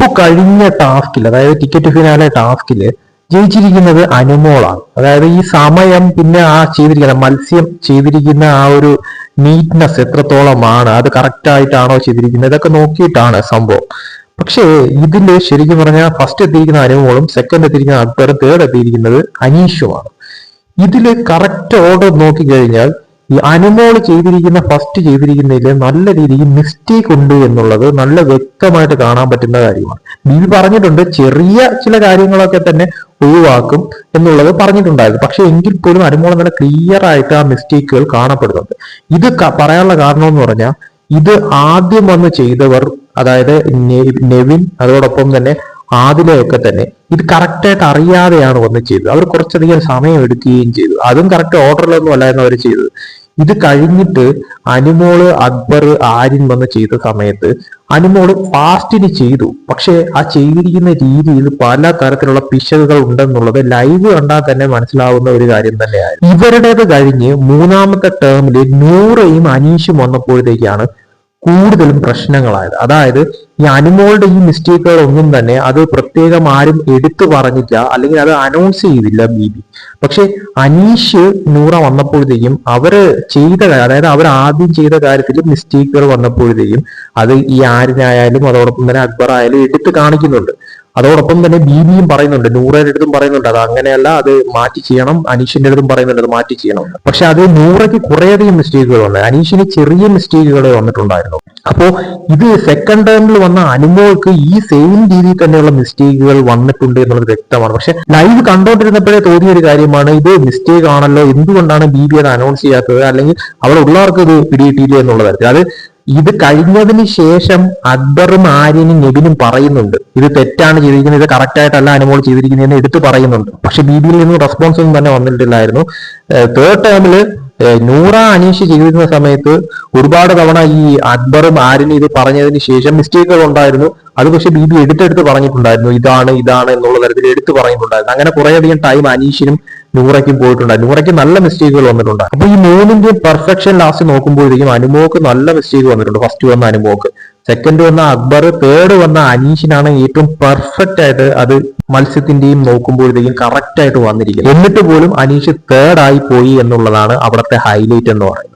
ഇപ്പൊ കഴിഞ്ഞ ടാസ്കിൽ, അതായത് ടിക്കറ്റ് ഫിനാലെ ടാസ്കില് ജയിച്ചിരിക്കുന്നത് അനുമോളാണ്. അതായത് ഈ സമയം, പിന്നെ ആ ചെയ്തിരിക്കുന്ന മത്സ്യം ചെയ്തിരിക്കുന്ന ആ ഒരു നീറ്റ്നെസ് എത്രത്തോളമാണ്, അത് കറക്റ്റ് ആയിട്ടാണോ ചെയ്തിരിക്കുന്നത്, ഇതൊക്കെ നോക്കിയിട്ടാണ് സംഭവം. പക്ഷേ ഇതില് ശരിക്കും പറഞ്ഞാൽ ഫസ്റ്റ് എത്തിയിരിക്കുന്ന അനുമോളും സെക്കൻഡ് എത്തിയിരിക്കുന്ന അക്ബറും തേർഡ് എത്തിയിരിക്കുന്നത് അനീഷുമാണ്. ഇതില് കറക്റ്റ് ഓർഡർ നോക്കിക്കഴിഞ്ഞാൽ ഈ അനുമോൾ ഫസ്റ്റ് ചെയ്തിരിക്കുന്നതിൽ നല്ല രീതിയിൽ മിസ്റ്റേക്ക് ഉണ്ട് എന്നുള്ളത് നല്ല വ്യക്തമായിട്ട് കാണാൻ പറ്റുന്ന കാര്യമാണ്. ബിബി പറഞ്ഞിട്ടുണ്ട് ചെറിയ ചില കാര്യങ്ങളൊക്കെ തന്നെ ഒഴിവാക്കും എന്നുള്ളത് പറഞ്ഞിട്ടുണ്ടായിരുന്നു. പക്ഷെ എങ്കിൽ പോലും അനുമോൾ നല്ല ക്ലിയർ ആയിട്ട് ആ മിസ്റ്റേക്കുകൾ കാണപ്പെടുന്നുണ്ട്. ഇത് പറയാനുള്ള കാരണം എന്ന് പറഞ്ഞാൽ, ഇത് ആദ്യം വന്ന് ചെയ്തവർ, അതായത് നെവിൻ അതോടൊപ്പം തന്നെ ആദിലയൊക്കെ തന്നെ ഇത് കറക്റ്റായിട്ട് അറിയാതെയാണ് വന്ന് ചെയ്തത്. അവർ കുറച്ചധികം സമയം എടുക്കുകയും ചെയ്തു. അതും കറക്റ്റ് ഓർഡറിലൊന്നും അല്ലായിരുന്നു അവർ ചെയ്തത്. ഇത് കഴിഞ്ഞിട്ട് അനുമോള്, അക്ബർ, ആര്യൻ വന്ന് ചെയ്ത സമയത്ത് അനുമോള് ഫാസ്റ്റിന് ചെയ്തു. പക്ഷെ ആ ചെയ്തിരിക്കുന്ന രീതിയിൽ പല തരത്തിലുള്ള പിശകുകൾ ഉണ്ടെന്നുള്ളത് ലൈവ് കണ്ടാൽ തന്നെ മനസ്സിലാവുന്ന ഒരു കാര്യം തന്നെയായിരുന്നു. ഇവരുടേത് കഴിഞ്ഞ് മൂന്നാമത്തെ ടേമില് നൂറയും അനീഷും വന്നപ്പോഴത്തേക്കാണ് കൂടുതലും പ്രശ്നങ്ങളായത്. അതായത് ഈ അനുമോളുടെ ഈ മിസ്റ്റേക്കുകൾ ഒന്നും തന്നെ അത് പ്രത്യേകം ആരും എടുത്തു പറഞ്ഞില്ല, അല്ലെങ്കിൽ അത് അനൗൺസ് ചെയ്തില്ല ബിബി. പക്ഷെ അനീഷ്, നൂറ വന്നപ്പോഴത്തേക്കും അവര് ചെയ്ത, അതായത് അവർ ആദ്യം ചെയ്ത കാര്യത്തിൽ മിസ്റ്റേക്കുകൾ വന്നപ്പോഴത്തേക്കും അത് ഈ ആരിനായാലും അതോടൊപ്പം തന്നെ അക്ബർ ആയാലും എടുത്ത് കാണിക്കുന്നുണ്ട്. അതോടൊപ്പം തന്നെ ബിബിയും പറയുന്നുണ്ട്, നൂറയുടെ അടുത്തും പറയുന്നുണ്ട് അത് അങ്ങനെയല്ല, അത് മാറ്റി ചെയ്യണം. അനീഷിന്റെ അടുത്തും പറയുന്നുണ്ട് അത് മാറ്റി ചെയ്യണം. പക്ഷെ അത് നൂറയ്ക്ക് കുറേയധികം മിസ്റ്റേക്കുകൾ വന്നു, അനീഷിന് ചെറിയ മിസ്റ്റേക്കുകൾ വന്നിട്ടുണ്ടായിരുന്നു. അപ്പോ ഇത് സെക്കൻഡ് ടൈമിൽ വന്ന അനുമോൾക്ക് ഈ സെയിം രീതിയിൽ തന്നെയുള്ള മിസ്റ്റേക്കുകൾ വന്നിട്ടുണ്ട് എന്നുള്ളത് വ്യക്തമാണ്. പക്ഷെ ലൈവ് കണ്ടോണ്ടിരുന്നപ്പോഴേ തോന്നിയ ഒരു കാര്യമാണ്, ഇത് മിസ്റ്റേക്ക് ആണല്ലോ, എന്തുകൊണ്ടാണ് ബിബി അത് അനൗൺസ് ചെയ്യാത്തത്, അല്ലെങ്കിൽ അവിടെ ഉള്ളവർക്ക് ഇത് പിടികിട്ടിയില്ല എന്നുള്ള തരത്തിൽ. അത് ഇത് കഴിഞ്ഞതിന് ശേഷം അക്ബറും ആര്യനും നെബിനും പറയുന്നുണ്ട് ഇത് തെറ്റാണ് ചെയ്തിരിക്കുന്നത്, ഇത് കറക്റ്റ് ആയിട്ടല്ല അനുമോൾ ചെയ്തിരിക്കുന്നതെന്ന് എടുത്തു പറയുന്നുണ്ട്. പക്ഷെ ബിബിയിൽ നിന്നും റെസ്പോൺസ് ഒന്നും തന്നെ വന്നിട്ടില്ലായിരുന്നു. തേർഡ് ടേമില് നൂറ, അനീഷ് ചെയ്തിരുന്ന സമയത്ത് ഒരുപാട് തവണ ഈ അക്ബറും ആര്യനും ഇത് പറഞ്ഞതിന് ശേഷം മിസ്റ്റേക്കുകൾ ഉണ്ടായിരുന്നു. അത് പക്ഷെ ബിബി എടുത്തെടുത്ത് പറഞ്ഞിട്ടുണ്ടായിരുന്നു, ഇതാണ് എന്നുള്ള തരത്തിൽ എടുത്തു പറഞ്ഞിട്ടുണ്ടായിരുന്നു. അങ്ങനെ കുറേയധികം ടൈം അനീഷിനും നൂറയ്ക്കും പോയിട്ടുണ്ടായിരുന്നു. നൂറയ്ക്ക് നല്ല മിസ്റ്റേക്കുകൾ വന്നിട്ടുണ്ട്. അപ്പൊ ഈ മൂന്നിന്റെയും പെർഫെക്ഷൻ ലാസ്റ്റ് നോക്കുമ്പോഴത്തേക്കും അനുമോക്ക് നല്ല മിസ്റ്റേക്ക് വന്നിട്ടുണ്ട്. ഫസ്റ്റ് വന്ന അനുമോക്ക്, സെക്കൻഡ് വന്ന അക്ബർ, തേർഡ് വന്ന അനീഷിനാണ് ഏറ്റവും പെർഫെക്റ്റ് ആയിട്ട് അത് മത്സ്യത്തിന്റെയും നോക്കുമ്പോഴത്തേക്കും കറക്റ്റ് ആയിട്ട് വന്നിരിക്കുന്നത്. എന്നിട്ട് പോലും അനീഷ് തേർഡ് ആയി പോയി എന്നുള്ളതാണ് അവിടുത്തെ ഹൈലൈറ്റ് എന്ന് പറയുന്നത്.